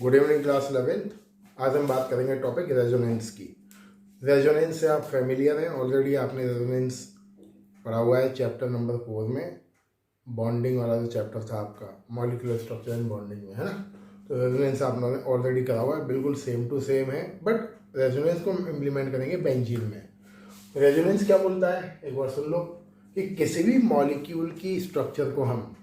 Good evening class 11th। आज हम बात करेंगे टॉपिक रेजोनेंस की। रेजोनेंस से आप फेमिलियर हैं, ऑलरेडी आपने रेजोनेंस पढ़ा हुआ है चैप्टर नंबर 4 में। बॉन्डिंग वाला जो चैप्टर था आपका, मॉलिक्यूलर स्ट्रक्चर एंड बॉन्डिंग में, है ना। तो रेजोनेंस आपने ऑलरेडी करा हुआ है, बिल्कुल सेम टू सेम है, बट रेजोनेंस को हम इम्प्लीमेंट करेंगे बेंजीन में। रेजोनेंस क्या बोलता है, एक बार सुन लो कि किसी भी मॉलिक्यूल की स्ट्रक्चर को हम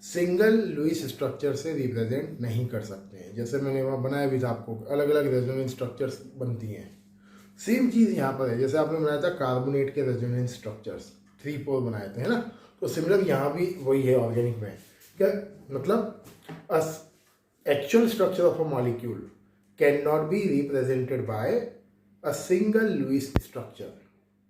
सिंगल लुईस स्ट्रक्चर से रिप्रेजेंट नहीं कर सकते हैं। जैसे मैंने वहाँ बनाया भी था आपको, अलग अलग रेजोनेंस स्ट्रक्चर्स बनती हैं। सेम चीज़ यहाँ पर है, जैसे आपने बनाया था कार्बोनेट के रेजोनेंस स्ट्रक्चर्स 3-4 बनाए थे, है ना। तो सिमिलर यहाँ भी वही है ऑर्गेनिक में। क्या मतलब, actual structure of a molecule can not be represented by a single Lewis structure.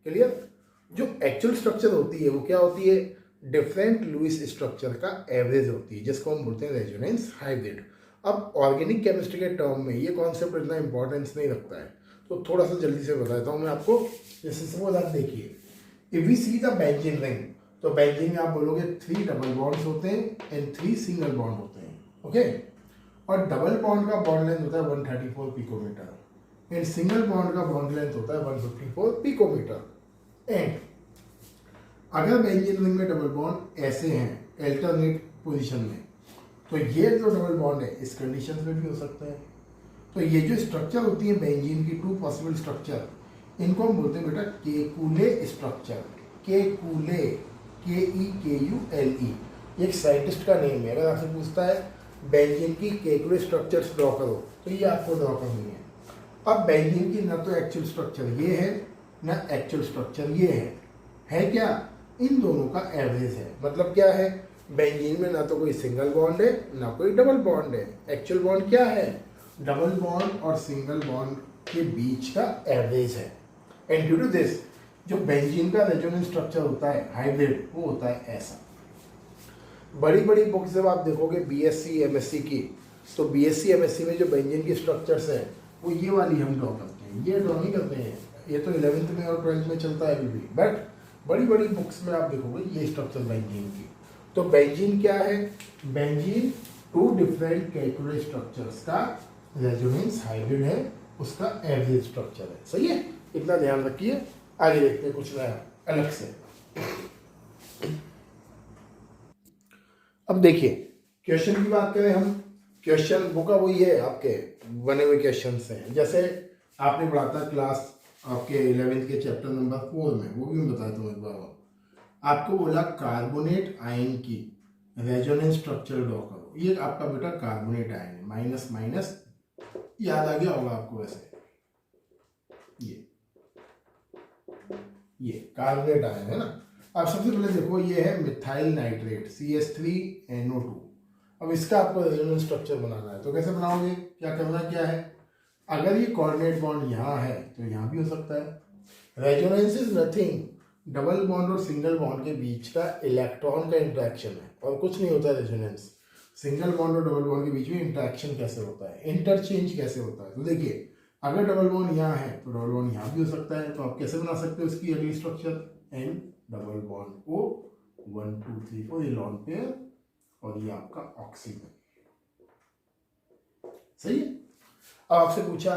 Clear. जो एक्चुअल स्ट्रक्चर होती है वो क्या होती है, डिफरेंट लुईस स्ट्रक्चर का एवरेज होती है, जिसको हम बोलते हैं रेजोनेंस हाइब्रिड। अब ऑर्गेनिक केमिस्ट्री के टर्म में ये कॉन्सेप्ट इतना इंपॉर्टेंस नहीं रखता है, तो थोड़ा सा जल्दी से बता देता हूँ मैं आपको। जैसे सपोज आप देखिए, if we see the benzene ring, तो बेंजीन में आप बोलोगे 3 डबल बॉन्ड्स होते हैं एंड 3 सिंगल बॉन्ड होते हैं, ओके। और डबल बॉन्ड का बॉन्ड लेंथ होता है 134 पिकोमीटर एंड सिंगल बॉन्ड का बॉन्ड लेंथ होता है 154 पिकोमीटर। एंड अगर बेंजीन रिंग में डबल बॉन्ड ऐसे हैं अल्टरनेट पोजीशन में, तो ये जो डबल बॉन्ड है इस कंडीशन में भी हो सकते हैं। तो ये जो स्ट्रक्चर होती है बेंजीन की, 2 पॉसिबल स्ट्रक्चर, इनको हम बोलते हैं बेटा केकुले स्ट्रक्चर। केकुले, KEKULE, एक साइंटिस्ट का नेम है। अगर आपसे पूछता है बेंजीन की केकुले स्ट्रक्चर्स ड्रॉ करो, तो ये आपको ड्रॉ करनी है। अब बेंजीन की ना तो एक्चुअल स्ट्रक्चर ये है, ना एक्चुअल स्ट्रक्चर ये है क्या, इन दोनों का एवरेज है। मतलब क्या है, बेंजीन में ना तो कोई सिंगल बॉन्ड है ना कोई डबल बॉन्ड है। एक्चुअल बॉन्ड क्या है, डबल बॉन्ड और सिंगल बॉन्ड के बीच का एवरेज है। एंड ड्यू टू दिस, जो बेंजीन का रेजोनेंस स्ट्रक्चर होता है हाइब्रिड, वो होता है ऐसा। बड़ी बड़ी बुक्स जब आप देखोगे BSc MSc की, तो BSc MSc में जो बेंजीन की स्ट्रक्चर्स है वो ये वाली हम ड्रॉ करते हैं, ये ड्रॉ नहीं करते हैं। ये तो 11th में और 12th में चलता है अभी भी, बट बड़ी बड़ी बुक्स में आप देखोगे ये स्ट्रक्चर बेंजीन की। तो बेंजीन क्या है, बेंजीन 2 डिफरेंट केकुले स्ट्रक्चर्स का रेजोनेंस हाइब्रिड है, उसका एवरेज स्ट्रक्चर है। सही है, इतना ध्यान रखिए। आगे देखते हैं कुछ नया अलग से। अब देखिए, क्वेश्चन की बात करें हम, क्वेश्चन बुक का वही है, आपके बने हुए क्वेश्चन हैं। जैसे आपने पढ़ा था क्लास आपके 11th के चैप्टर नंबर 4 में, वो भी मैं बताता हूँ एक बार। आपको बोला कार्बोनेट आयन की रेजोनेंस स्ट्रक्चर ड्रॉ करो। ये आपका बेटा कार्बोनेट आयन है, माइनस माइनस याद आ गया होगा आपको। वैसे ये कार्बोनेट आयन है ना। अब सबसे पहले देखो, ये है मिथाइल नाइट्रेट CH3NO2। अब इसका आपको रेजोनेंस स्ट्रक्चर बनाना है, तो कैसे बनाओगे, क्या करना क्या है, अगर ये कोऑर्डिनेट बॉन्ड यहाँ है तो यहाँ भी हो सकता है। Resonance is nothing, double bond और सिंगल बॉन्ड के बीच का इलेक्ट्रॉन का इंट्रैक्शन है, और कुछ नहीं होता है रेजोनेंस। सिंगल बॉन्ड और डबल बॉन्ड के बीच में इंट्रैक्शन कैसे होता है, इंटरचेंज कैसे होता है। तो देखिए, अगर डबल बॉन्ड यहाँ है तो डबल बॉन्ड यहाँ भी हो सकता है। तो आप कैसे बना सकते हो इसकी अगली structure, N double bond O 1 2 3 4, ये लॉन पेयर, और ये आपका ऑक्सीजन। सही है। अब आपसे पूछा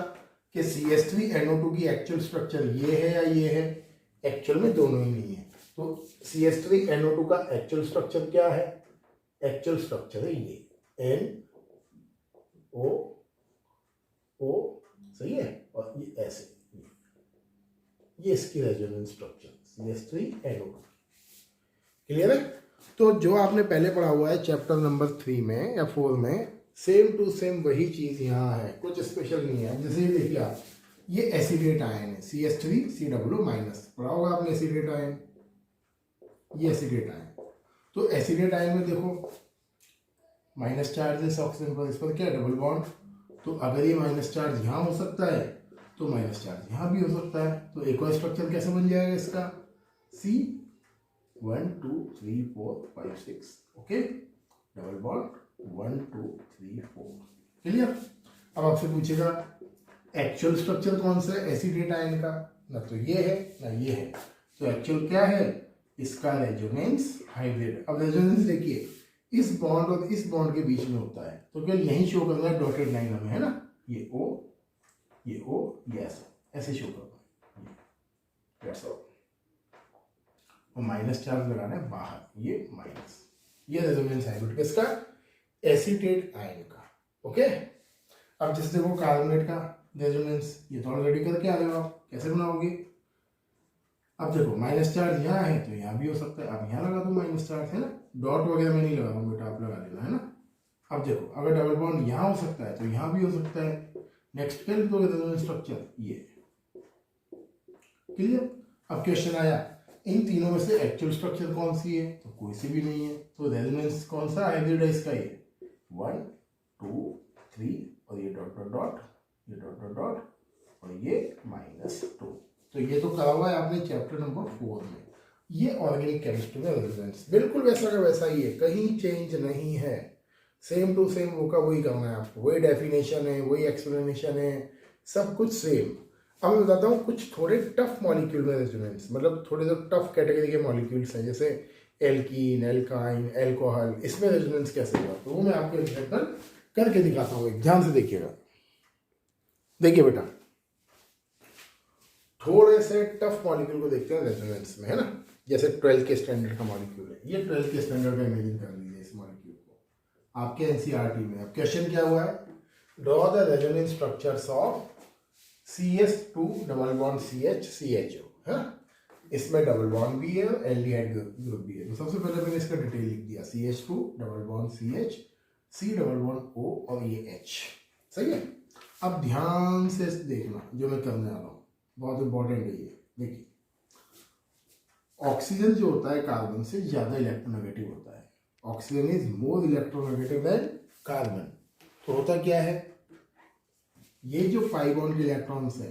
कि CH3NO2 की एक्चुअल स्ट्रक्चर ये है या ये है, एक्चुअल में दोनों ही नहीं है। तो CH3NO2 का एक्चुअल स्ट्रक्चर क्या है, एक्चुअल स्ट्रक्चर है ये NO O, सही है। और ये ऐसे, ये इसकी रेजोनेंस स्ट्रक्चर CH3NO2। क्लियर है। तो जो आपने पहले पढ़ा हुआ है चैप्टर नंबर 3 में या 4 में, सेम टू सेम वही चीज यहाँ है, कुछ स्पेशल नहीं है। जैसे ये देखिए आप, ये एसिडेट आयन है CH3COO माइनस, पढ़ा होगा आपने एसिडेट आयन, ये एसिडेट आयन। तो एसिडेट आयन में देखो माइनस चार्ज है ऑक्सीजन पर, इस पर क्या डबल बॉन्ड। तो अगर ये माइनस चार्ज यहाँ हो सकता है तो माइनस चार्ज यहाँ भी हो सकता है। तो एक और स्ट्रक्चर कैसे बन जाएगा इसका, C1 2 3 4 5 6, okay, double bond 1 2 3 4। Clear. अब आपसे पूछेगा एक्चुअल स्ट्रक्चर कौन सा है एसिडेट आयन का, ना तो ये है ना ये है। तो एक्चुअल क्या है, इसका रेजोनेंस हाइब्रिड। अब रेजोनेंस देखिए, इस बॉन्ड और इस बॉन्ड के बीच में होता है, तो केवल यही शो करना है डॉटेड लाइन हमें, है ना, ये O, ये ऐसे शो करना है, और माइनस चार्ज लगाना है बाहर, ये माइनस, ये रेजोनेंस हाइब्रिड किसका, एसीटेट आयन का। ओके, अब जैसे देखो कार्बोनेट का रेजोनेंस, ये तो ऑलरेडी करके आ रहे हो आप, कैसे बनाओगे, अब देखो माइनस चार्ज यहाँ है तो यहाँ भी हो सकता है, अब यहाँ लगा दो माइनस चार्ज, है ना, डॉट वगैरह में नहीं लगा दूँ बेटा, आप लगा लेना, है ना। अब देखो अगर डबल बॉन्ड यहाँ हो सकता है तो यहाँ भी हो सकता है। नेक्स्ट क्या लिखोगे रेजोनेंस स्ट्रक्चर, ये क्लियर। अब क्वेश्चन आया इन तीनों में से एक्चुअल स्ट्रक्चर कौन सी है, तो कोई सी भी नहीं है, तो रेजोनेंस कौन सा हाइब्रिड है इसका, ये 1 2 3 और ये डॉट डॉट डॉट, ये डॉट डॉट डॉट और ये -2। तो ये तो करा हुआ है आपने चैप्टर नंबर 4 में। ये ऑर्गेनिक केमिस्ट्री में रेजोनेंस बिल्कुल वैसा का वैसा ही है, कहीं चेंज नहीं है, सेम टू सेम वो का वही करना है आपको, वही डेफिनेशन है, वही एक्सप्लेनेशन है, सब कुछ सेम। अब मैं बताता हूँ कुछ थोड़े टफ मॉलिक्यूल में रेजोनेंस, मतलब थोड़े जो टफ कैटेगरी के मॉलिक्यूल्स हैं, जैसे एल्कीन, एल्काइन, एल्कोहल, इसमें रेजोनेंस कैसे होगा, तो वो मैं आपको एग्जाम्पल करके दिखाता हूँ, ध्यान से देखिएगा। देखिए बेटा, थोड़े से टफ मॉलिक्यूल को देखते हैं रेजोनेंस में, है ना, जैसे 12 के स्टैंडर्ड का मॉलिक्यूल है, ये 12 के स्टैंडर्ड का इमेजिन कर लीजिए इस मॉलिक्यूल को आपके एनसीईआरटी में। अब क्वेश्चन क्या हुआ है, draw the resonance structures of CH2 double bond CH CHO, है, इसमें डबल बॉन्ड भी है, एल्डिहाइड ग्रुप भी है। तो सबसे पहले मैंने इसका डिटेल लिख दिया, CH2 double bond CH, C double bond O और ये H, सही है। अब ध्यान से देखना जो मैं करने वाला हूँ, बहुत इंपॉर्टेंट है ये। देखिए ऑक्सीजन जो होता है कार्बन से ज़्यादा इलेक्ट्रोनेगेटिव होता है, oxygen is more electronegative than carbon. तो होता क्या है, ये जो पाई बॉन्ड के इलेक्ट्रॉन्स है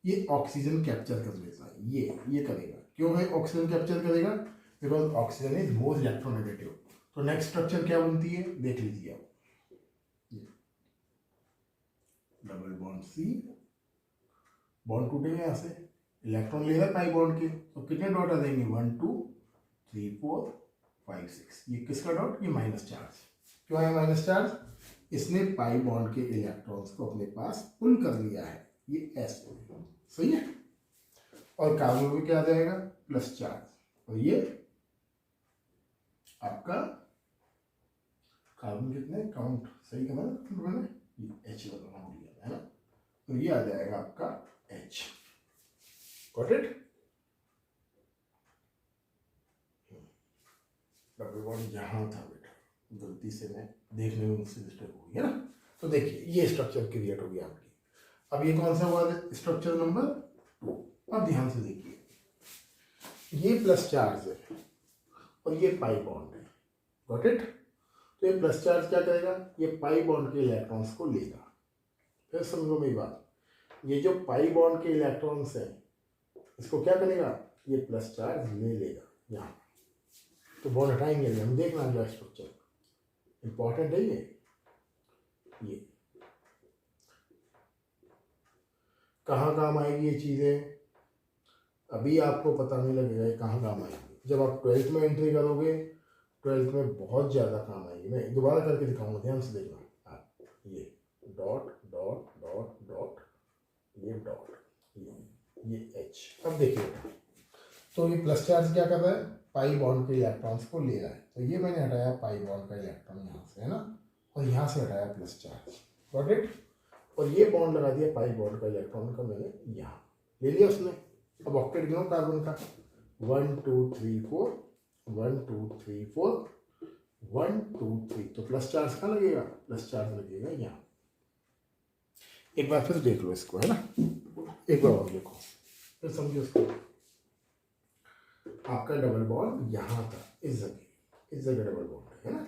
ये ऑक्सीजन कैप्चर कर लेता है, ये करेगा। क्यों है ऑक्सीजन कैप्चर करेगा, because oxygen is more electronegative. तो नेक्स्ट स्ट्रक्चर क्या बनती है, देख लीजिए आप, डबल बॉन्ड C, बॉन्ड टूटेगा यहाँ से, इलेक्ट्रॉन ले रहा है पाई बॉन्ड के, तो कितने डॉट आ जाएंगे, 1 2 3 4 5 6, ये किसका डॉट, ये माइनस चार्ज। क्यों है माइनस चार्ज, इसने पाई बॉन्ड के इलेक्ट्रॉन्स को अपने पास पुल कर लिया है, ये S, सही है। और कार्बन में क्या आ जाएगा, प्लस चार्ज, और ये आपका कार्बन कितने काउंट सही करना मैंने, ये H लगाना हो गया, है ना, तो ये आ जाएगा आपका H, got it. Double bond यहाँ था बेटा, गलती से मैं देखने में मुझसे मिस्टेक हो गई, है ना। तो देखिए ये स्ट्रक्चर क्रिएट हो गया आपकी। अब ये कौन सा हुआ स्ट्रक्चर नंबर 2। अब ध्यान से देखिए, ये प्लस चार्ज है और ये पाई बॉन्ड है, गॉट इट। तो ये प्लस चार्ज क्या करेगा, ये पाई बॉन्ड के इलेक्ट्रॉन्स को लेगा। फिर समझो मेरी बात, ये जो पाई बॉन्ड के इलेक्ट्रॉन्स है इसको क्या करेगा, ये प्लस चार्ज ले लेगा यहाँ, तो बॉन्ड हटाएंगे, हम देखना जो स्ट्रक्चर इंपॉर्टेंट है ये कहाँ काम आएगी ये चीज़ें, अभी आपको पता नहीं लगेगा ये कहाँ काम आएगी। जब आप 12th में एंट्री करोगे, 12th में बहुत ज़्यादा काम आएगी। मैं दोबारा करके दिखाऊंगा, ध्यान से देखना। ये डॉट डॉट डॉट डॉट, ये डॉट, ये H। अब देखिए, तो ये प्लस चार्ज क्या कर रहा है, पाई बॉन्ड के इलेक्ट्रॉन्स को ले रहा है। तो ये मैंने हटाया पाई बॉन्ड का इलेक्ट्रॉन यहाँ से, है ना, और यहाँ से हटाया प्लस चार्ज, गॉट इट। और ये बॉन्ड लगा दिया पाई बॉन्ड का इलेक्ट्रॉन का मैंने यहाँ ले लिया उसने। अब ऑक्टेट गिनो कार्बन का, 1 2 3 4, 1 2 3 4, 1 2 3, तो प्लस चार्ज कहाँ लगेगा, प्लस चार्ज लगेगा यहाँ। एक बार फिर देख लो इसको, है ना, एक बार और देखो फिर समझिए उसको। आपका डबल बॉन्ड यहाँ था, इस जगह डबल बॉन्ड है ना,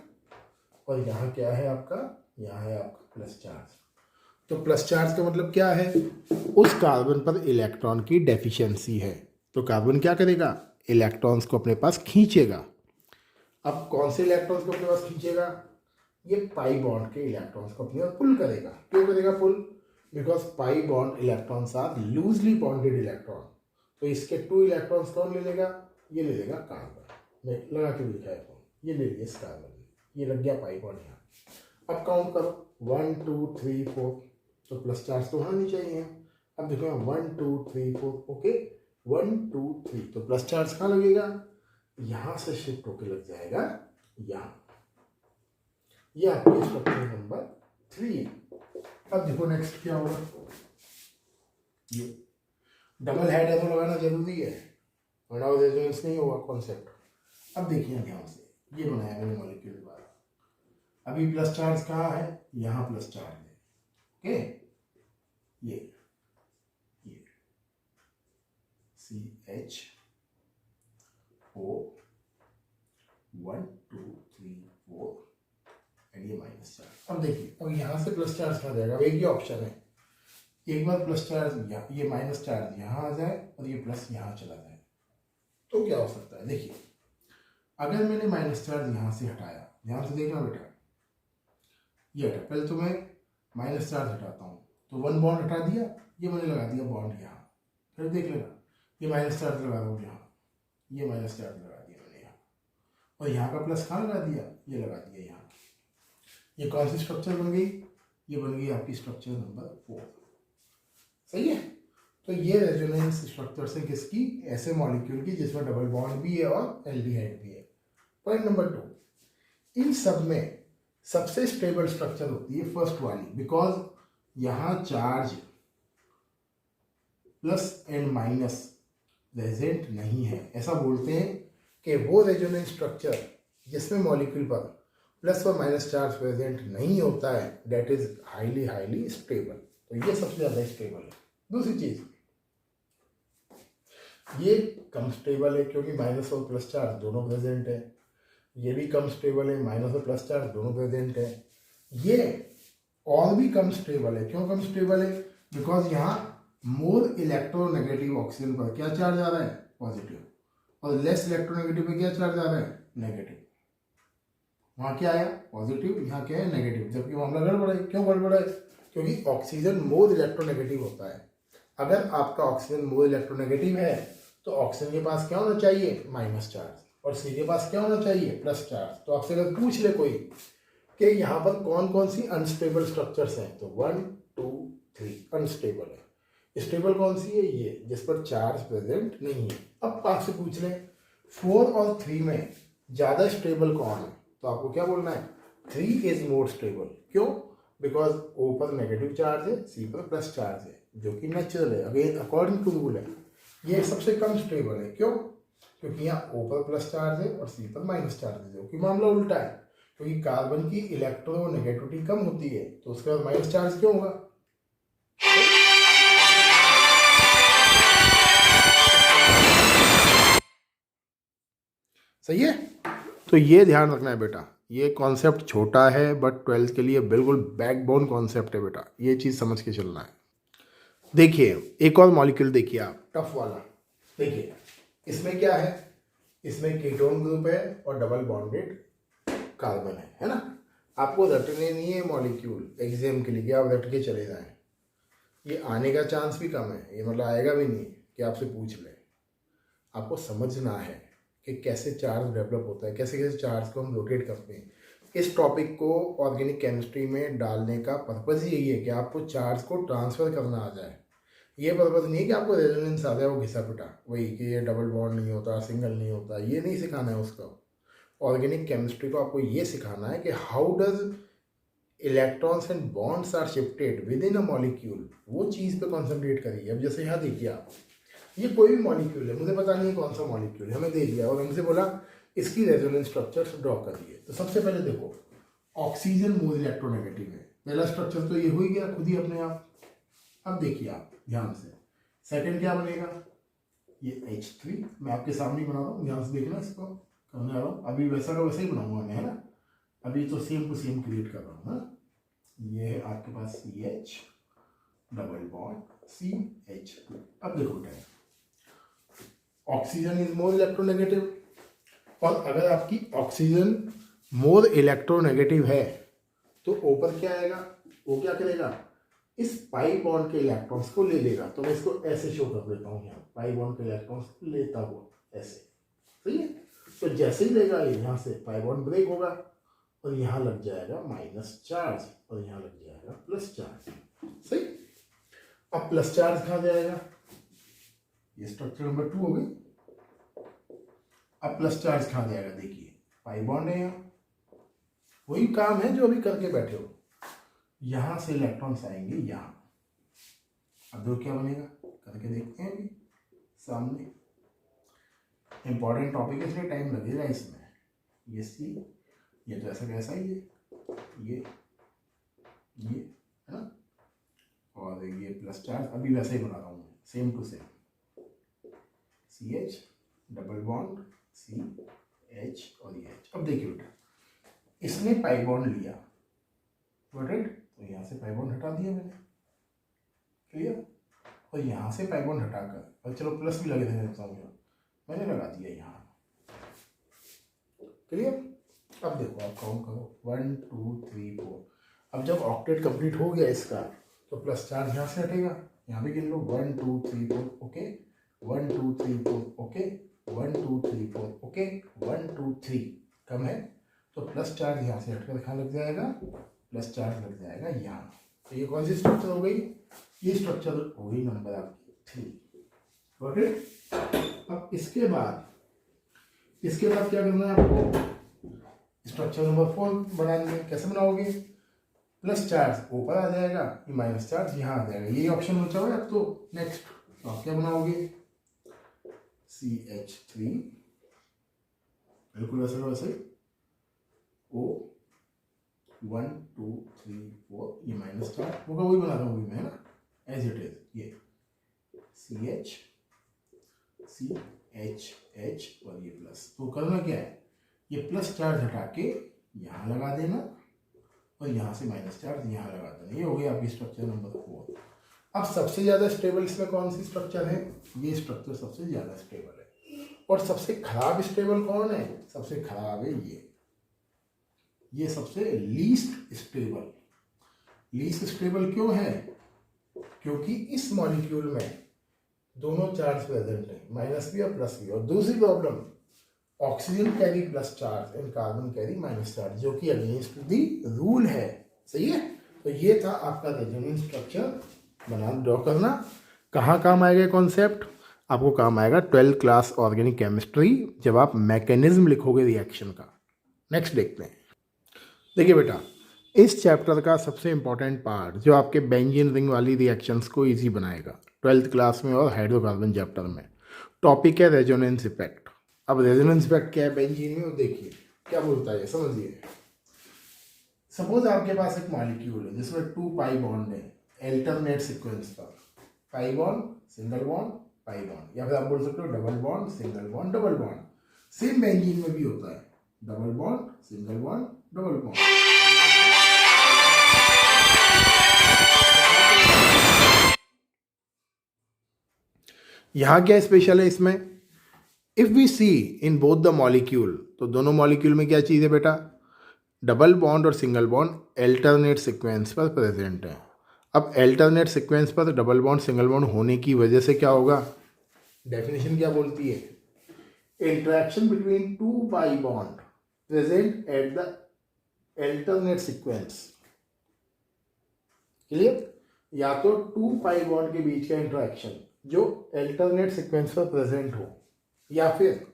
और यहाँ क्या है आपका, यहाँ है आपका प्लस चार्ज। तो प्लस चार्ज का मतलब क्या है, उस कार्बन पर इलेक्ट्रॉन की डेफिशिएंसी है, तो कार्बन क्या करेगा, इलेक्ट्रॉन्स को अपने पास खींचेगा। अब कौन से इलेक्ट्रॉन्स को अपने पास खींचेगा, ये पाई बॉन्ड के इलेक्ट्रॉन्स को अपने पास पुल करेगा। क्यों करेगा pull, because pi bond electrons are loosely bonded electron. तो इसके 2 इलेक्ट्रॉन्स कौन ले लेगा, ये ले लेगा कार्बन। मैं लगा के दिखाया हूँ, ये ले लिया इस कार्बन, ये लग गया पाई बॉन्ड यहाँ। अब काउंट करो 1 2 3 4, तो प्लस चार्ज तो होना नहीं चाहिए। अब देखो 1 2 3 4, ओके 1 2 3, तो प्लस चार्ज कहाँ लगेगा, यहाँ से शिफ्ट होके लग जाएगा यहाँ। ये आपके स्ट्रक्चर नंबर 3 है। अब देखो नेक्स्ट क्या होगा, ये डबल हेड है तो लगाना जरूरी है, वरना रेजोनेंस नहीं होगा कॉन्सेप्ट। अब देखिए ध्यान से, ये बनाया मैंने मॉलिक्यूल द्वारा। अभी प्लस चार्ज कहाँ है, यहाँ प्लस चार्ज है, ओके ये CH O 1 2 3 4 एंड ये माइनस चार्ज। अब देखिए, अब यहाँ से प्लस चार्ज कहाँ जाएगा, एक ही ऑप्शन है, एक बार प्लस चार्ज ये माइनस चार्ज यहाँ आ जाए और ये प्लस यहाँ चला जाए, तो क्या हो सकता है। देखिए अगर मैंने माइनस चार्ज यहाँ से हटाया, ध्यान से देखना बेटा, ये हटा, पहले तो मैं माइनस चार्ज हटाता हूँ, तो 1 बॉन्ड हटा दिया, ये मैंने लगा दिया बॉन्ड यहाँ, फिर देख लेना ये माइनस चार्ज लगा दूँ यहाँ, ये माइनस चार्ज लगा दिया मैंने यहाँ, और यहाँ का प्लस कहाँ लगा दिया, ये लगा दिया यहाँ। ये कौन सी स्ट्रक्चर बन गई, ये बन गई आपकी स्ट्रक्चर नंबर 4, सही है। तो ये रेजोनेंस स्ट्रक्चर है किसकी, ऐसे मॉलिक्यूल की जिसमें डबल बॉन्ड भी है और एल्डिहाइड भी है। पॉइंट नंबर 2, इन सब में सबसे स्टेबल स्ट्रक्चर होती है फर्स्ट वाली, बिकॉज यहाँ charge plus and minus present नहीं है। ऐसा बोलते हैं कि वो रेजोनेंस स्ट्रक्चर जिसमें मॉलिक्यूल पर प्लस और माइनस चार्ज प्रेजेंट नहीं होता है, दैट इज हाईली स्टेबल। तो ये सबसे ज़्यादा स्टेबल है। दूसरी चीज़, ये कम स्टेबल है क्योंकि माइनस और प्लस चार्ज दोनों प्रेजेंट है। ये भी कम स्टेबल है, माइनस और प्लस चार्ज दोनों प्रेजेंट है। ये और भी कम स्टेबल है, क्यों कम स्टेबल है, बिकॉज यहाँ मोर इलेक्ट्रोनेगेटिव ऑक्सीजन पर क्या चार्ज आ रहा है, पॉजिटिव, और लेस इलेक्ट्रोनेगेटिव पे क्या चार्ज आ रहा है, नेगेटिव। वहाँ क्या आया, पॉजिटिव, यहाँ क्या है, नेगेटिव, जबकि मामला गड़बड़ है। क्यों गड़बड़ है, क्योंकि ऑक्सीजन मोर इलेक्ट्रोनेगेटिव होता है। अगर आपका ऑक्सीजन मोर इलेक्ट्रोनेगेटिव है तो ऑक्सीजन के पास क्या होना चाहिए, माइनस चार्ज, और सी के पास क्या होना चाहिए, प्लस चार्ज। तो आपसे अगर पूछ ले कोई कि यहाँ पर कौन कौन सी अनस्टेबल स्ट्रक्चर्स हैं, तो 1 2 3 अनस्टेबल है। स्टेबल कौन सी है, ये जिस पर चार्ज प्रेजेंट नहीं है। अब आपसे पूछ लें 4 और 3 में ज़्यादा स्टेबल कौन है, तो आपको क्या बोलना है, 3 इज मोर स्टेबल। क्यों, बिकॉज O पर नेगेटिव चार्ज है, C पर प्लस चार्ज है, जो कि नेचुरल है, अगेन अकॉर्डिंग टू रूल है। ये सबसे कम स्टेबल है, क्यों, क्योंकि यहाँ O पर प्लस चार्ज है और C पर माइनस चार्ज है, जो कि मामला उल्टा है, क्योंकि कार्बन की इलेक्ट्रोनेगेटिविटी कम होती है, तो उसके बाद माइनस चार्ज क्यों होगा। सही है। तो ये ध्यान रखना है बेटा, ये कॉन्सेप्ट छोटा है बट 12th के लिए बिल्कुल बैकबोन कॉन्सेप्ट है बेटा, ये चीज़ समझ के चलना है। देखिए एक और मॉलिक्यूल देखिए आप, टफ वाला देखिए, इसमें क्या है, इसमें कीटोन ग्रुप है और डबल बॉन्डेड कार्बन है ना। आपको रटने नहीं है मॉलिक्यूल एग्जाम के लिए कि आप रट के चले जाएं, ये आने का चांस भी कम है, ये मतलब आएगा भी नहीं कि आपसे पूछ ले। आपको समझना है कि कैसे चार्ज डेवलप होता है, कैसे कैसे चार्ज को हम रोटेट करते हैं। इस टॉपिक को ऑर्गेनिक केमिस्ट्री में डालने का पर्पज़ यही है कि आपको चार्ज को ट्रांसफ़र करना आ जाए। ये पर्पज़ नहीं है कि आपको रेजोनेंस आ जाए वो घिसा पिटा, वही कि ये डबल बॉन्ड नहीं होता, सिंगल नहीं होता, ये नहीं सिखाना है उसको। ऑर्गेनिक केमिस्ट्री को आपको ये सिखाना है कि how does electrons and bonds are shifted within a molecule, वो चीज़ पे कॉन्सेंट्रेट करिए। अब जैसे यहाँ देखिए आप, ये कोई भी मॉलिक्यूल है, मुझे पता नहीं है कौन सा मॉलिक्यूल है, हमें दे दिया और हमसे बोला इसकी रेजोनेंस स्ट्रक्चर ड्रॉ करिए। तो सबसे पहले देखो, ऑक्सीजन मोर इलेक्ट्रोनेगेटिव है, पहला स्ट्रक्चर तो ये हो ही गया खुद ही अपने आप। अब देखिए आप ध्यान से, सेकंड क्या बनेगा, ये H3, मैं आपके सामने ही बना रहा हूँ, ध्यान से देखना, इसको करने आ रहा हूँ, अभी वैसा का वैसा ही बनाऊंगा मैं, है ना, अभी तो सेम टू सेम क्रिएट कर रहा हूँ ना। ये है आपके पास CH डबल बॉन्ड CH2। अब देखो क्या है, ऑक्सीजन इज मोर इलेक्ट्रोनेगेटिव, और अगर आपकी ऑक्सीजन मोर इलेक्ट्रोनेगेटिव है तो ऊपर क्या आएगा, वो क्या करेगा, इस पाई बॉन्ड के इलेक्ट्रॉन्स को ले लेगा। तो मैं इसको ऐसे शो कर देता हूँ, यहाँ पाई बॉन्ड के इलेक्ट्रॉन्स लेता हुआ ऐसे, सही है। तो जैसे ही लेगा ये यहाँ से पाई बॉन्ड ब्रेक होगा और यहाँ लग जाएगा माइनस चार्ज और यहाँ लग जाएगा प्लस चार्ज। सही। अब प्लस चार्ज कहाँ जाएगा, ये स्ट्रक्चर नंबर 2 हो गई। अब प्लस चार्ज कहाँ जाएगा, देखिए पाई बॉन्ड है यहाँ, वही काम है जो अभी करके बैठे हो। यहां से इलेक्ट्रॉन्स आएंगे यहाँ, अब दो क्या बनेगा करके देखते हैं अभी सामने। इंपॉर्टेंट टॉपिक है इसलिए टाइम लगेगा इसमें। ये सी, ये तो ऐसा कैसा ही है, ये है ना, और ये प्लस चार्ज अभी वैसे ही बना रहा हूँ same to same, C H double bond C H और ये एच। अब देखिए बेटा, इसने पाई बॉन्ड लिया, गॉट इट, तो यहाँ से पाई बॉन्ड हटा दिया मैंने, क्लियर। और यहाँ से पाई बॉन्ड हटाकर, और चलो प्लस भी लगे देना चाहूँगा, मैंने लगा दिया यहाँ, क्लियर। अब देखो आप काउंट करो 1 2 3 4। अब जब ऑक्टेट कंप्लीट हो गया इसका, तो प्लस चार्ज यहाँ से हटेगा, यहाँ भी गिन लो 1 2 3 4, ओके 1 2 3 4, ओके 1 2 3 4, ओके 1 2 3। कम है तो प्लस चार्ज यहाँ से हटकर कहाँ लग जाएगा, प्लस चार्ज लग जाएगा यहाँ। तो ये कौन सी स्ट्रक्चर हो गई, ये स्ट्रक्चर हो गई नंबर आपकी 3, गॉट इट। अब इसके बाद क्या करना है आपको, स्ट्रक्चर नंबर 4 बनाएंगे। कैसे बनाओगे, प्लस चार्ज ऊपर आ जाएगा, ये माइनस चार्ज यहाँ आ जाएगा, ये ऑप्शन बचा हुआ है। अब तो नेक्स्ट तो आप क्या बनाओगे, CH3 बिल्कुल वैसे वैसे, O 1 2 3 4, ये माइनस चार्ज होगा, वही बना रहा हूँ मैं ना, एज इट इज, ये CH CH और ये प्लस। तो करना क्या है, ये प्लस चार्ज हटा के यहाँ लगा देना और यहाँ से माइनस चार्ज यहाँ लगा देना। ये हो गया आपकी स्ट्रक्चर नंबर 4। अब सबसे ज़्यादा स्टेबल इसमें कौन सी स्ट्रक्चर है, ये स्ट्रक्चर सबसे ज़्यादा स्टेबल है। और सबसे खराब स्टेबल कौन है, सबसे खराब है ये सबसे लीस्ट स्टेबल। लीस्ट स्टेबल क्यों है, क्योंकि इस मॉलिक्यूल में दोनों चार्ज प्रेजेंट है, माइनस भी और प्लस भी। और दूसरी problem, oxygen carry plus charge and carbon carry minus charge, जो कि अगेंस्ट दी रूल है। सही है। तो ये था आपका रेजोनेंस स्ट्रक्चर बना ड्रॉ करना। कहाँ काम आएगा कॉन्सेप्ट, आपको काम आएगा 12th क्लास ऑर्गेनिक केमिस्ट्री, जब आप मैकेनिज्म लिखोगे रिएक्शन का। नेक्स्ट देखते हैं। देखिए बेटा, इस चैप्टर का सबसे इंपॉर्टेंट पार्ट जो आपके बेंजीन रिंग वाली रिएक्शंस को इजी बनाएगा 12th क्लास में और हाइड्रोकार्बन चैप्टर में, टॉपिक है रेजोनेंस इफेक्ट। अब रेजोनेंस इफेक्ट क्या है बेंजीन में, देखिए क्या बोलता है, समझिए। सपोज आपके पास एक मॉलिक्यूल है जिसमें 2 पाई बॉन्ड है अल्टरनेट सीक्वेंस पर, pi bond single bond pi bond, या फिर आप बोल सकते हो double bond single bond double bond. Same benzene में भी होता है, double bond single bond double bond. यहाँ क्या स्पेशल है इसमें, if we see in both the molecule, तो दोनों मॉलिक्यूल में क्या चीज़ है बेटा, डबल बॉन्ड और सिंगल बॉन्ड अल्टरनेट सीक्वेंस पर प्रेजेंट है। अब अल्टरनेट सीक्वेंस पर डबल बॉन्ड सिंगल बॉन्ड होने की वजह से क्या होगा, डेफिनेशन क्या बोलती है, interaction between 2 pi bond present at the alternate sequence. Clear, या तो 2 पाई बॉन्ड के बीच का इंटरेक्शन जो अल्टरनेट सीक्वेंस पर प्रेजेंट हो, या फिर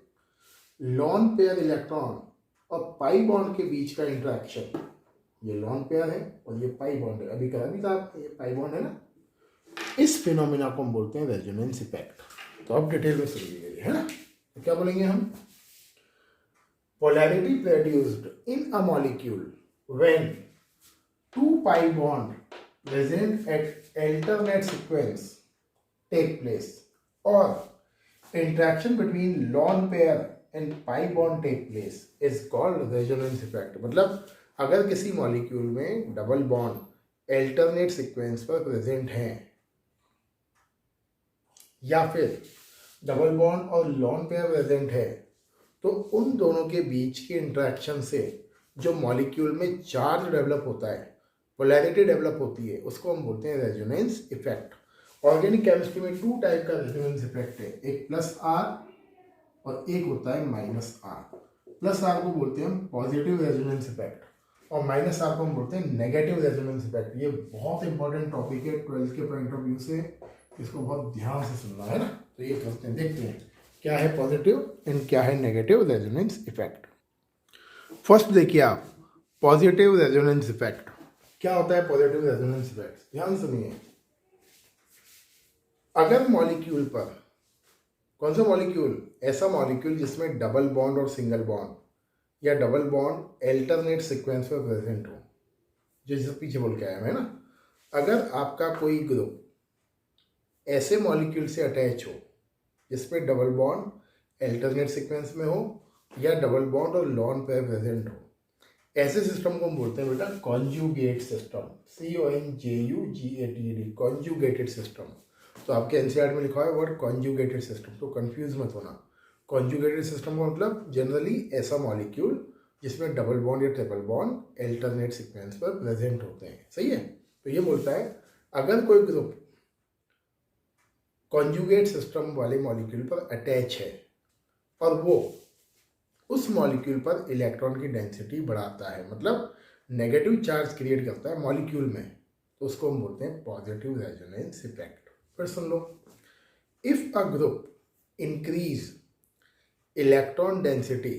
लॉन पेयर इलेक्ट्रॉन और पाई बॉन्ड के बीच का इंटरेक्शन, ये लॉन पेयर है और ये पाई बॉन्ड है, अभी करा भी था ये पाई बॉन्ड है ना, इस फिनोमिना को हम बोलते हैं रेजोनेंस इफेक्ट। तो अब डिटेल में समझिए, है ना। तो क्या बोलेंगे हम, polarity produced in a molecule when 2 pi bond present at alternate sequence take place और interaction between lone pair and pi bond take place is called resonance effect। मतलब अगर किसी मॉलिक्यूल में डबल बॉन्ड अल्टरनेट सीक्वेंस पर present हैं, या फिर double bond और लॉन पेयर प्रेजेंट है, तो उन दोनों के बीच के इंटरेक्शन से जो मॉलिक्यूल में चार्ज डेवलप होता है, पोलैरिटी डेवलप होती है, उसको हम बोलते हैं रेजोनेंस इफेक्ट। ऑर्गेनिक केमिस्ट्री में 2 टाइप का रेजोनेंस इफेक्ट है, एक प्लस आर और एक होता है माइनस आर। प्लस आर को बोलते हैं हम पॉजिटिव रेजोनेंस इफेक्ट और माइनस आर को हम बोलते हैं नेगेटिव रेजोनेंस इफेक्ट। ये बहुत इंपॉर्टेंट टॉपिक है 12th के पॉइंट ऑफ व्यू से, इसको बहुत ध्यान से सुनना है ना। तो ये करते हैं, देखते हैं क्या है पॉजिटिव एंड क्या है नेगेटिव रेजोनेंस इफेक्ट। फर्स्ट देखिए आप, पॉजिटिव रेजोनेंस इफेक्ट क्या होता है। पॉजिटिव रेजोनेंस इफेक्ट ध्यान सुनिए, अगर मॉलिक्यूल पर, कौन सा मॉलिक्यूल, ऐसा मॉलिक्यूल जिसमें डबल बॉन्ड और सिंगल बॉन्ड या डबल बॉन्ड अल्टरनेट सीक्वेंस में प्रेजेंट हो, जैसे पीछे बोल के आया मैं ना, अगर आपका कोई ग्रुप ऐसे मॉलिक्यूल से अटैच हो जिसमें डबल बॉन्ड अल्टरनेट सीक्वेंस में हो या डबल बॉन्ड और लॉन पे प्रेजेंट हो, ऐसे सिस्टम को हम बोलते हैं बेटा conjugate system, CONJUGATED, conjugated system. तो आपके एनसीईआरटी में लिखा है वर्ड कॉन्जुगेटेड सिस्टम, तो कंफ्यूज मत होना। कॉन्जुगेटेड सिस्टम का मतलब जनरली ऐसा मॉलिक्यूल जिसमें डबल बॉन्ड या ट्रिपल बॉन्ड अल्टरनेट सीक्वेंस पर प्रेजेंट होते हैं, सही है। तो ये बोलता है अगर कोई ग्रुप कॉन्जुगेट सिस्टम वाले मॉलिक्यूल पर अटैच है और वो उस मॉलिक्यूल पर इलेक्ट्रॉन की डेंसिटी बढ़ाता है, मतलब नेगेटिव चार्ज क्रिएट करता है मॉलिक्यूल में, तो उसको हम बोलते हैं पॉजिटिव रेजोनेंस इफेक्ट। फिर सुन लो, if a group increase electron density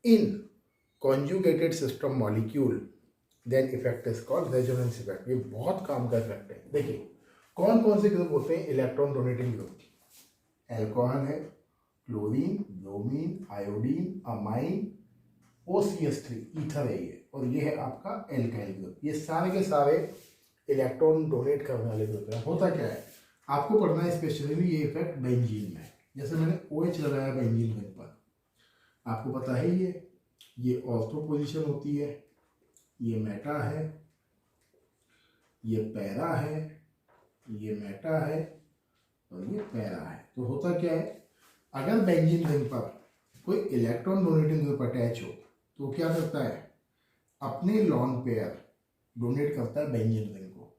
in conjugated system molecule then effect is called resonance effect. ये बहुत काम का इफेक्ट है। देखिए कौन कौन से ग्रुप होते हैं इलेक्ट्रॉन डोनेटिंग ग्रुप, एल्कोहल है, chlorine, bromine, iodine, amine, OCH3 ether है ये, और ये है आपका एल्काइल ग्रुप। ये सारे के सारे इलेक्ट्रॉन डोनेट करने वाले ग्रुप है। होता क्या है आपको पढ़ना है स्पेशली ये इफेक्ट बेंजीन में। जैसे मैंने OH लगाया बेंजीन रिंग पर, आपको पता है ये ऑर्थो पोजीशन होती है, ये मेटा है, ये पैरा है, ये मेटा है और ये पैरा है। तो होता क्या है, अगर बेंजीन रिंग पर कोई इलेक्ट्रॉन डोनेटिंग ग्रुप अटैच हो तो क्या करता है, अपने लॉन पेयर डोनेट करता है बेंजीन रिंग को,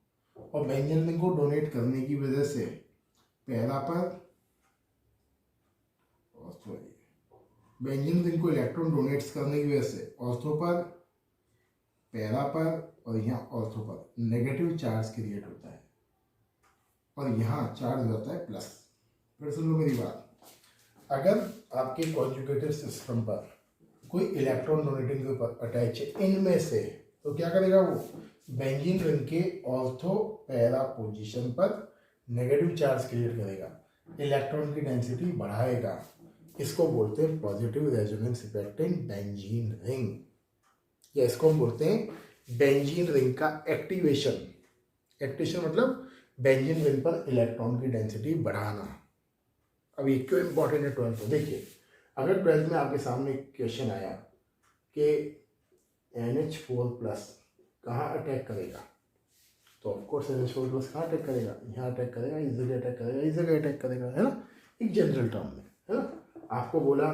और बेंजीन रिंग को डोनेट करने की वजह से पैरा पर, बेंजीन रिंग को इलेक्ट्रॉन डोनेट्स करने की वजह से ऑर्थो पर, पैरा पर और यहाँ ऑर्थो पर नेगेटिव चार्ज क्रिएट होता है और यहाँ चार्ज होता है प्लस। फिर सुन लो मेरी बात, अगर आपके कॉन्जुगेटेड सिस्टम पर कोई इलेक्ट्रॉन डोनेटिंग ग्रुप अटैच है इनमें से, तो क्या करेगा वो बेंजीन रिंग के ऑर्थो पैरा पोजीशन पर नेगेटिव चार्ज क्रिएट करेगा, इलेक्ट्रॉन की डेंसिटी बढ़ाएगा। इसको बोलते हैं positive resonance effect in benzene ring, या इसको हम बोलते हैं बेंजीन रिंग का एक्टिवेशन। एक्टिवेशन मतलब बेंजीन रिंग पर इलेक्ट्रॉन की डेंसिटी बढ़ाना। अब ये क्यों इंपॉर्टेंट है 12th में, देखिए अगर 12th में आपके सामने क्वेश्चन आया कि NH4+ कहाँ अटैक करेगा, तो ऑफकोर्स NH4+ कहाँ अटैक करेगा, यहाँ अटैक करेगा, इस जगह अटैक करेगा, इस जगह अटैक करेगा, है ना, एक जनरल टर्म में, है ना। आपको बोला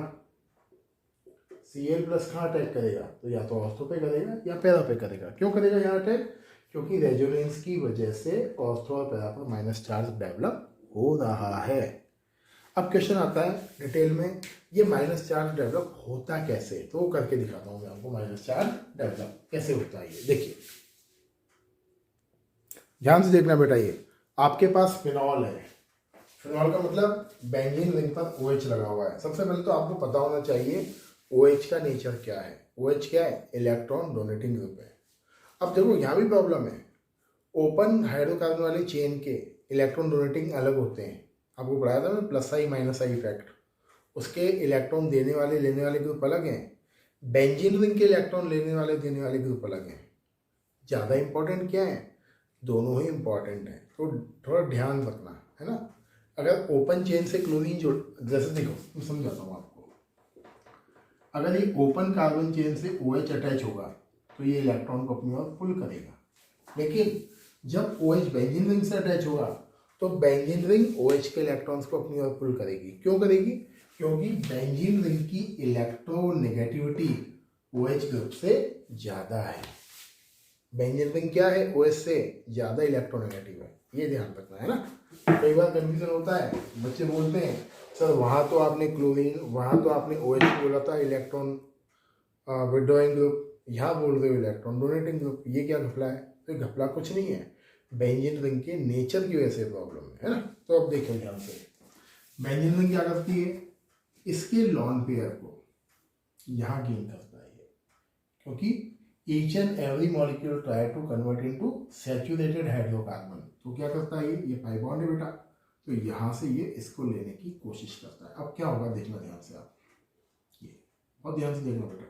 Cl+ कहाँ अटैक करेगा, तो या तो ऑर्थो पे करेगा या पैरा पे करेगा। क्यों करेगा यहाँ अटैक, क्योंकि रेजोनेंस की वजह से ऑर्थो और पैरा पर माइनस चार्ज डेवलप हो रहा है। अब क्वेश्चन आता है डिटेल में, ये माइनस चार्ज डेवलप होता कैसे, तो वो करके दिखाता हूँ मैं आपको माइनस चार्ज डेवलप कैसे होता है। ये देखिए ध्यान से देखना बेटा, ये आपके पास फिनॉल है, फिनॉल का मतलब बेंजीन रिंग पर OH लगा हुआ है। सबसे पहले तो आपको पता होना चाहिए OH का नेचर क्या है। OH क्या है, इलेक्ट्रॉन डोनेटिंग ग्रुप है। अब देखो यहाँ भी प्रॉब्लम है, ओपन हाइड्रोकार्बन वाले चेन के इलेक्ट्रॉन डोनेटिंग अलग होते हैं। आपको पढ़ाया था मैं plus I minus I effect, उसके इलेक्ट्रॉन देने वाले लेने वाले ग्रुप अलग हैं, बेंजीन रिंग के इलेक्ट्रॉन लेने वाले देने वाले ग्रुप अलग हैं। ज़्यादा इंपॉर्टेंट क्या है, दोनों ही इंपॉर्टेंट हैं, तो थोड़ा ध्यान रखना, है ना। अगर ओपन चेन से क्लोरीन जोड़, जैसे देखो मैं समझाता हूँ आपको, अगर ये ओपन कार्बन चेन से OH अटैच होगा तो ये इलेक्ट्रॉन को अपनी ओर पुल करेगा, लेकिन जब OH बेंजीन रिंग से अटैच होगा तो बेंजीन रिंग OH के इलेक्ट्रॉन्स को अपनी ओर पुल करेगी। क्यों करेगी, क्योंकि बेंजीन रिंग की इलेक्ट्रोनेगेटिविटी OH ग्रुप से ज़्यादा है। बेंजीन रिंग क्या है, OH से ज़्यादा इलेक्ट्रोनेगेटिव है, ये ध्यान रखना, है ना। कई बार कन्फ्यूजन होता है, बच्चे बोलते हैं सर वहाँ तो आपने क्लोरीन, वहाँ तो आपने OH बोला था इलेक्ट्रॉन विड्रॉइंग ग्रुप, यहाँ बोल रहे हो इलेक्ट्रॉन डोनेटिंग ग्रुप। ये क्या घपला है? तो घपला कुछ नहीं है, बेंजीन रिंग के नेचर की वजह से प्रॉब्लम है ना। तो अब देखो ध्यान से, बेंजीन रिंग क्या करती है, इसके लॉन पेयर को यहाँ गेन करता है ये, क्योंकि each and every molecule try to convert into saturated hydrocarbon. तो क्या करता है ये पाई बॉन्ड है बेटा, तो यहाँ से ये इसको लेने की कोशिश करता है। अब क्या होगा देखना ध्यान से आप, ये बहुत ध्यान से देखना बेटा,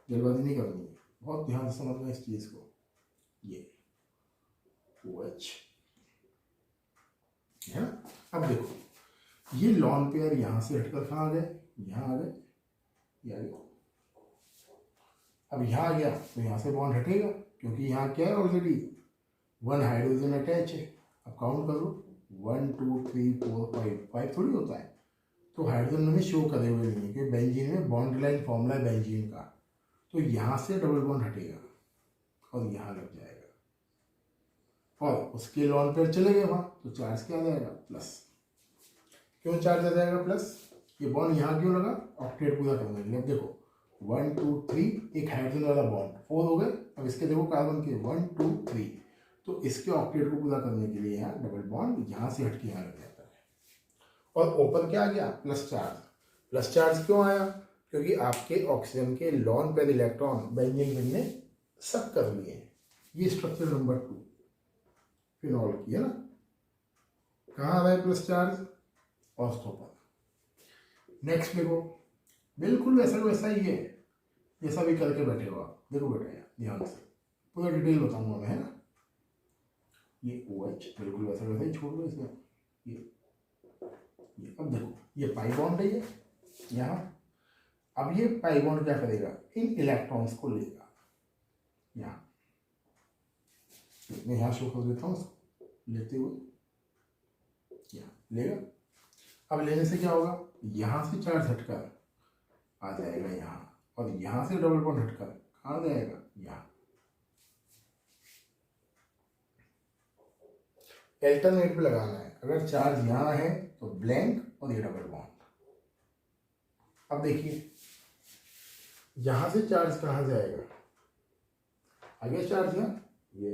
जल्दबाजी नहीं करनी है, बहुत ध्यान से समझना इस चीज़ को। ये OH है ना। अब देखो ये लॉन पेयर यहाँ से हटकर कहाँ आ गए, यहाँ आ गए, ये आ गया। अब यहाँ आ गया तो यहाँ से बॉन्ड हटेगा, क्योंकि यहाँ क्या है ऑलरेडी 1 हाइड्रोजन अटैच है। अब काउंट करो 1 2 3 4 5, 5 थोड़ी होता है, तो हाइड्रोजन में शो करे हुए नहीं है, क्योंकि बेंजीन में बॉन्ड लाइन फॉर्मूला है बेंजीन का। तो यहाँ से डबल बॉन्ड हटेगा और यहाँ लग जाएगा, और उसके लॉन पेयर चले गए वहाँ, तो चार्ज क्या आ जाएगा, प्लस। क्यों चार्ज आ जाएगा प्लस, ये बॉन्ड यहाँ क्यों लगा, ऑक्टेट पूरा करने के लिए। अब देखो 1 2 3, एक हाइड्रोजन वाला बॉन्ड 4 हो गए। अब इसके देखो कार्बन के 1 2 3, तो इसके ऑक्टेट को पूरा करने के लिए यहाँ डबल बॉन्ड यहाँ से हटके यहाँ लग जाता है। और ओपन क्या आ गया, प्लस चार्ज। प्लस चार्ज क्यों आया, क्योंकि आपके ऑक्सीजन के lone pair electron benzene ring ने सक कर लिए। ये स्ट्रक्चर नंबर 2 फिनॉल की है ना। कहाँ आ रहा है प्लस चार्ज, ऑर्थो पर। नेक्स्ट देखो बिल्कुल वैसा वैसा ही है जैसा भी करके बैठे हो आप। देखो बेटा यार ध्यान से पूरा डिटेल बताऊंगा मैं, है ना। ये OH बिल्कुल वैसा वैसा ही छोड़ दो इसमें। ये अब देखो ये पाई बॉन्ड है ये यहाँ। अब ये पाई बॉन्ड क्या करेगा, इन इलेक्ट्रॉन्स को लेगा यहाँ। मैं यहाँ शो कर देता हूँ उसको लेते हुए, यहाँ लेगा। अब लेने से क्या होगा, यहाँ से चार्ज हटकर आ जाएगा यहाँ, और यहाँ से डबल बॉन्ड हटकर कहाँ जाएगा, यहाँ। अल्टरनेट पे लगाना है, अगर चार्ज यहाँ है तो ब्लैंक और ये डबल बॉन्ड। अब देखिए यहाँ से चार्ज कहाँ जाएगा, आगे चार्ज है ये,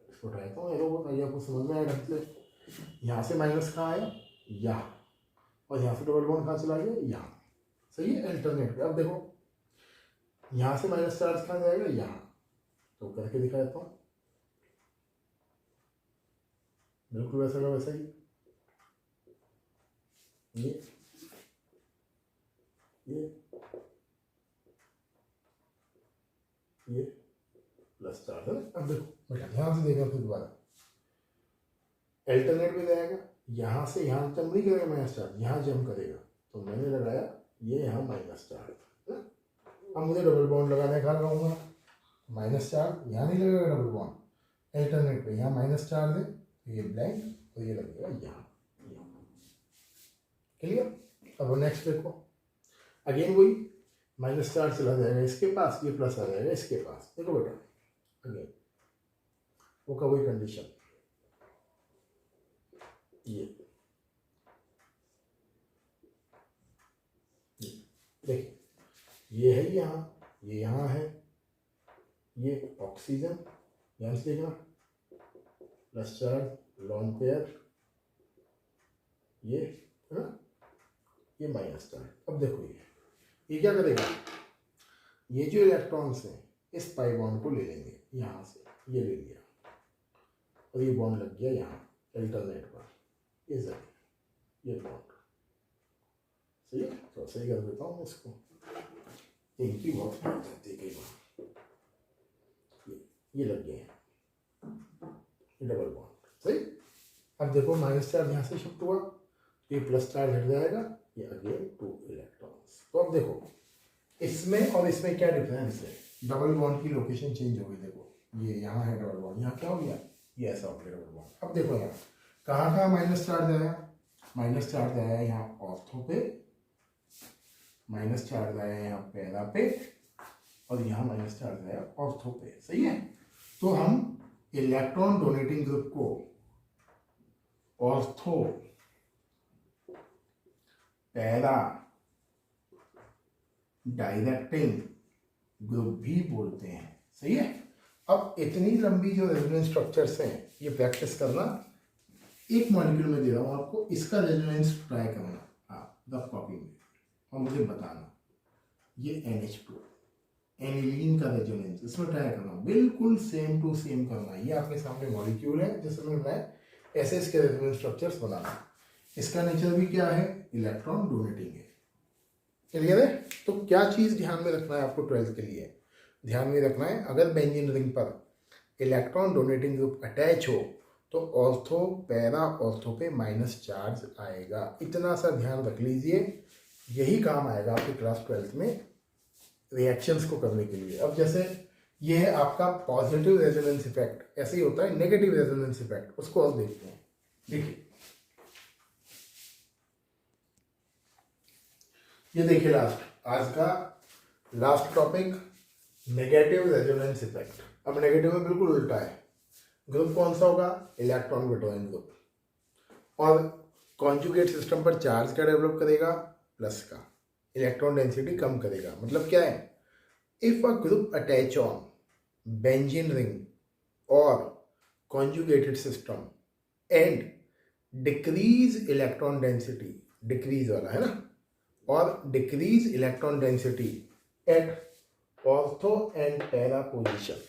इसको उठाता हूँ एरो ताकि आपको समझ में आए ढंग से। यहाँ से माइनस कहाँ आया, यहाँ, और यहाँ से डबल बॉन्ड कहाँ चला गया, यहाँ। सही है, अल्टरनेट पे। अब देखो यहाँ से माइनस चार्ज कहाँ जाएगा, यहाँ। तो करके दिखा देता हूँ, बिल्कुल वैसा का वैसा ही। ये प्लस चार्ज है। अब देखो बेटा ध्यान से देखना फिर दोबारा, अल्टरनेट पे जाएगा, यहाँ से यहाँ जम नहीं करेगा माइनस चार्ज, यहाँ जम करेगा। तो मैंने लगाया ये यहाँ माइनस चार्ज। अब मुझे डबल बॉन्ड लगाने का लगाऊंगा, माइनस चार्ज यहाँ नहीं लगेगा डबल बॉन्ड, अल्टरनेट पे यहाँ माइनस चार्ज है, तो ये ब्लैंक और ये लगेगा यहाँ। क्लियर। अब नेक्स्ट देखो, अगेन वही माइनस चार्ज चला जाएगा इसके पास, ये प्लस आ जाएगा इसके पास। देखो बेटा अगेन वो का वही कंडीशन, ये देखिए ये है यहाँ, ये यहाँ है, ये ऑक्सीजन, ध्यान से देखना, प्लस चार्ज लॉन पेयर, ये है ना, ये माइनस चार्ज। अब देखो ये क्या करेगा, ये जो इलेक्ट्रॉन्स हैं इस पाई बॉन्ड को ले लेंगे यहाँ से, ये ले लिया और ये बॉन्ड लग गया यहाँ अल्टरनेट पर, इस जगह ये बॉन्ड। सही है, तो सही कर देता हूँ इसको, इनकी बहुत बात जाती है कई बार। ये लग गए डबल बॉन्ड। सही। अब देखो माइनस चार्ज यहाँ से शिफ्ट हुआ, ये प्लस चार्ज हट जाएगा, ये अगेन 2 इलेक्ट्रॉन्स। तो अब देखो इसमें और इसमें क्या डिफरेंस है, डबल बॉन्ड की लोकेशन चेंज हो गई। देखो ये यहाँ है डबल बॉन्ड, यहाँ क्या हो गया, ये ऐसा हो गया डबल बॉन्ड। अब देखो यहाँ कहाँ कहाँ माइनस चार्ज आया, माइनस चार्ज आया यहाँ ऑर्थो पे, माइनस चार्ज आया यहाँ पैरा पे, और यहाँ माइनस चार्ज आया ऑर्थो पे। सही है। तो हम इलेक्ट्रॉन डोनेटिंग ग्रुप को ऑर्थो, पैरा, डायरेक्टिंग ग्रुप भी बोलते हैं। सही है। अब इतनी लंबी जो रेजोनेंस स्ट्रक्चर्स हैं ये प्रैक्टिस करना, एक मॉलिक्यूल में दे रहा हूँ आपको, इसका रेजोनेंस ट्राई करना आप रफ कॉपी में और मुझे बताना। ये NH2 एनिलीन का रेजोनेंस इसमें ट्राई करना, बिल्कुल सेम टू सेम करना। ये आपके सामने मॉलिक्यूल है जिसमें मैं ऐसे इसके रेजोनेंस स्ट्रक्चर्स बनाना। इसका नेचर भी क्या है, इलेक्ट्रॉन डोनेटिंग है। क्लियर है। तो क्या चीज़ ध्यान में रखना है आपको 12th के लिए, ध्यान में रखना है अगर बेंजीन रिंग पर इलेक्ट्रॉन डोनेटिंग ग्रुप अटैच हो तो ऑर्थो पैरा ऑर्थो पे माइनस चार्ज आएगा। इतना सा ध्यान रख लीजिए, यही काम आएगा आपके क्लास 12th में रिएक्शंस को करने के लिए। अब जैसे ये है आपका पॉजिटिव रेजोनेंस इफेक्ट, ऐसे ही होता है नेगेटिव रेजोनेंस इफेक्ट, उसको और देखते हैं। देखिए ये देखिए आज का last topic negative resonance effect. अब नेगेटिव में बिल्कुल उल्टा है, ग्रुप कौन सा होगा, इलेक्ट्रॉन विड्रॉइंग ग्रुप, और कॉन्जुगेट सिस्टम पर चार्ज क्या डेवलप करेगा, प्लस का, इलेक्ट्रॉन डेंसिटी कम करेगा। मतलब क्या है, if a group attach on benzene ring और conjugated system and decrease electron density, decrease वाला है ना, और decrease electron density at ortho and para position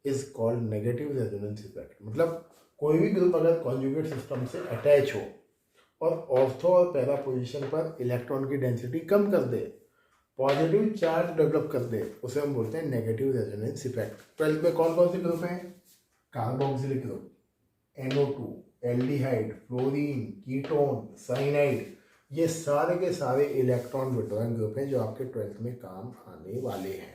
is called negative resonance effect. मतलब कोई भी ग्रुप अगर कॉन्जुगेट सिस्टम से अटैच हो और ऑर्थो और पैरा पोजिशन पर इलेक्ट्रॉन की डेंसिटी कम कर दे, पॉजिटिव चार्ज डेवलप कर दे, उसे हम बोलते हैं नेगेटिव रेजोनेंस इफेक्ट। 12th में कौन कौन से ग्रुप हैं, carboxylic group, NO2, aldehyde, fluorine, ketone, cyanide, ये सारे के सारे इलेक्ट्रॉन विड्रॉइंग ग्रुप हैं जो आपके 12th में काम आने वाले हैं।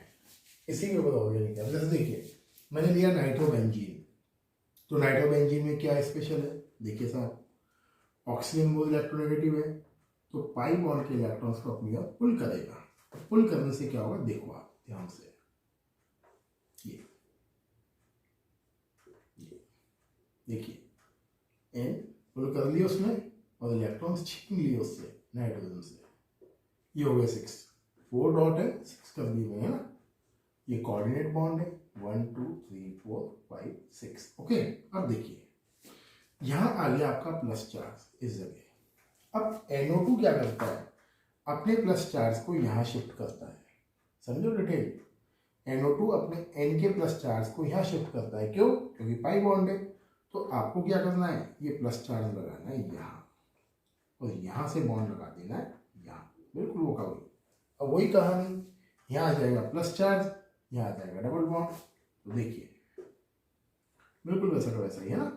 इसी के ऊपर ऑर्गेनिक है। जैसे देखिए मैंने लिया नाइट्रोबेंजीन, तो नाइट्रोबेंजीन में क्या स्पेशल है, देखिए साहब, ऑक्सीजन वो इलेक्ट्रोनेगेटिव है तो पाई बॉन्ड के इलेक्ट्रॉन्स को अपनी ओर पुल करेगा। पुल करने से क्या होगा, देखो आप ध्यान से, ये देखिए एन पुल कर लिया उसने और इलेक्ट्रॉन्स छीन लिए उससे नाइट्रोजन से, ये हो गया 6, 4 डॉट है 6 कर दिए हुए है ना, ये कोऑर्डिनेट बॉन्ड है 1 2 3 4 5 6। ओके, अब देखिए यहाँ आ गया आपका प्लस चार्ज इस जगह। अब NO2 क्या करता है, अपने प्लस चार्ज को यहाँ शिफ्ट करता है, समझो डिटेल। NO2 अपने N के प्लस चार्ज को यहाँ शिफ्ट करता है, क्यों, क्योंकि पाई बॉन्ड है। तो आपको क्या करना है, ये प्लस चार्ज लगाना है यहाँ और यहाँ से बॉन्ड लगा देना है यहाँ, बिल्कुल वो का वही। अब वही कहानी, यहाँ आ जाएगा प्लस चार्ज, यहाँ आ जाएगा डबल बॉन्ड। तो देखिए बिल्कुल वैसा का वैसा ही है ना,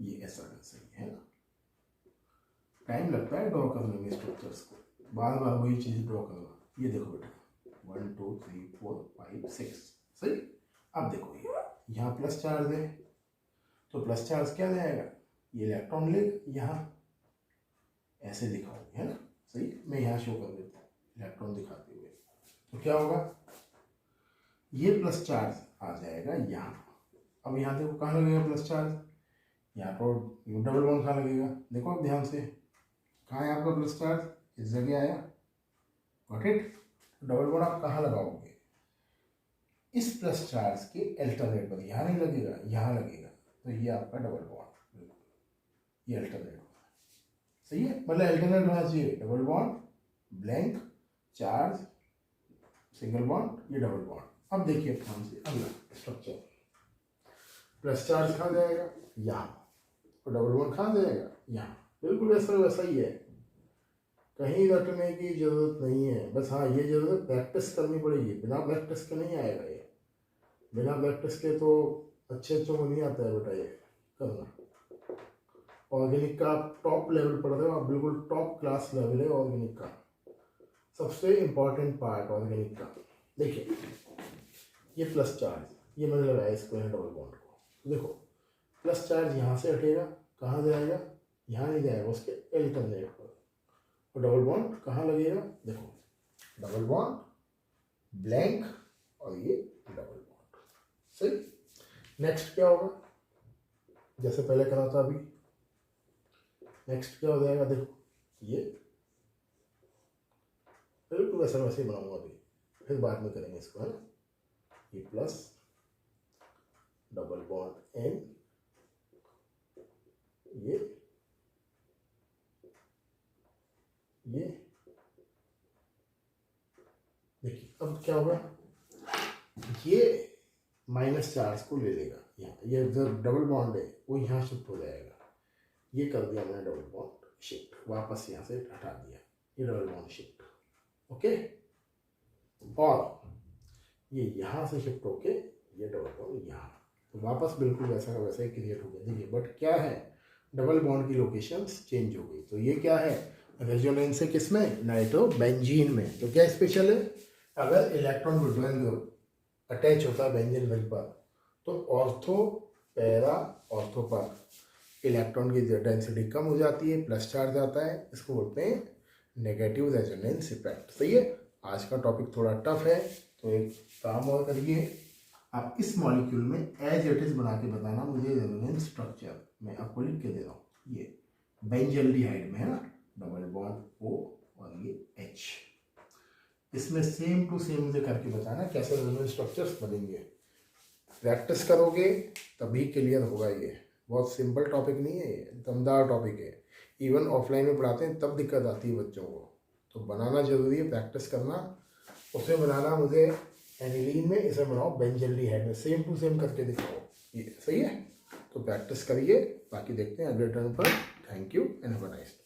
ये ऐसा वैसा ही है ना। टाइम लगता है ड्रॉ करने में स्ट्रक्चर्स को, बार बार वही चीज ड्रॉ करना। ये देखो बेटा 1 2 3 4 5 6, सही। अब देखो ये यहाँ प्लस चार्ज है तो प्लस चार्ज क्या जाएगा, ये इलेक्ट्रॉन ले यहाँ ऐसे दिखाओगे है ना, सही। मैं यहाँ शो कर देता हूँ इलेक्ट्रॉन दिखाते हुए, तो क्या होगा, ये प्लस चार्ज आ जाएगा यहाँ। अब यहाँ देखो कहाँ लगेगा प्लस चार्ज, यहाँ तो डबल बॉन्ड कहाँ लगेगा, देखो आप ध्यान से, कहाँ है आपका प्लस चार्ज, इस जगह आया, गॉट इट। डबल बॉन्ड आप कहाँ लगाओगे, इस प्लस चार्ज के अल्टरनेट पर, यहाँ नहीं लगेगा यहाँ लगेगा, तो ये आपका डबल बॉन्ड, ये अल्टरनेट होगा, सही है। मतलब अल्टरनेट होना चाहिए, double bond blank charge single bond, ये डबल बॉन्ड। अब देखिए ध्यान से अगला स्ट्रक्चर, प्लस चार्ज कहाँ जाएगा, यहाँ, और डबल बॉन्ड कहाँ जाएगा, यहाँ, बिल्कुल वैसा वैसा ही है, कहीं रटने की जरूरत नहीं है। बस हाँ ये जरूरत प्रैक्टिस करनी पड़ेगी, बिना प्रैक्टिस के नहीं आएगा ये, बिना प्रैक्टिस के तो अच्छे को नहीं आता है बेटा ये करना। ऑर्गेनिक का आप टॉप लेवल पढ़ रहे हो, आप बिल्कुल टॉप क्लास लेवल है ऑर्गेनिक का, सबसे इम्पॉर्टेंट पार्ट ऑर्गेनिक का। देखिए ये प्लस चार्ज, ये मैंने लगाया इसको यहाँ डबल बॉन्ड को, तो देखो प्लस चार्ज यहाँ से हटेगा, कहाँ जाएगा, यहाँ नहीं जाएगा, उसके अल्टरनेट पर, और डबल बॉन्ड कहाँ लगेगा, देखो डबल बॉन्ड ब्लैंक और ये डबल बॉन्ड, सही। नेक्स्ट क्या होगा, जैसे पहले करा था अभी, नेक्स्ट क्या हो जाएगा, देखो ये बिल्कुल वैसा वैसे ही बनाऊंगा अभी, फिर बाद में करेंगे इसको, है ना। ये प्लस डबल बॉन्ड एन, ये देखिए अब क्या होगा, ये माइनस चार्ज को ले लेगा यहाँ, ये जो डबल बॉन्ड है वो यहाँ शिफ्ट हो जाएगा। ये कर दिया मैंने डबल बॉन्ड शिफ्ट, वापस यहाँ से हटा दिया, ये डबल बॉन्ड शिफ्ट, ओके। और ये यहाँ से शिफ्ट होके ये डबल बॉन्ड यहाँ, तो वापस बिल्कुल वैसा का वैसा ही क्रिएट हो गया। देखिए बट क्या है, डबल बॉन्ड की लोकेशंस चेंज हो गई। तो ये क्या है, रेजोनेंस है किसमें, नाइट्रोबेंजीन में। तो क्या स्पेशल है, अगर इलेक्ट्रॉन प्रोटॉन अटैच होता है बेंजीन रिंग पर, तो ऑर्थो पैरा ऑर्थो पर इलेक्ट्रॉन की डेंसिटी कम हो जाती है, प्लस चार्ज आता है, इसको बोलते हैं नेगेटिव रेजोनेंस इफेक्ट। सही है। आज का टॉपिक थोड़ा टफ है, तो एक काम और करिए, आप इस मॉलिक्यूल में एज इट इज बना के बताना मुझे रेजोनेंस स्ट्रक्चर। मैं आपको लिख के दे रहा हूँ, ये बेंजल्डिहाइड में है ना, डबल बॉन्ड O और ये H, इसमें सेम टू सेम मुझे करके बताना कैसे रेजोनेंस स्ट्रक्चर्स बनेंगे। प्रैक्टिस करोगे तभी क्लियर होगा। ये बहुत सिंपल टॉपिक नहीं है, ये दमदार टॉपिक है। इवन ऑफलाइन में पढ़ाते हैं तब दिक्कत आती है बच्चों को, तो बनाना जरूरी है, प्रैक्टिस करना। उसमें बनाना मुझे एनिलीन में, इसे बनाओ बेंजल्डिहाइड में, सेम टू सेम करके दिखाओ। ये सही है, तो प्रैक्टिस करिए, बाकी देखते हैं अगले टर्न पर। Thank you and have a nice day.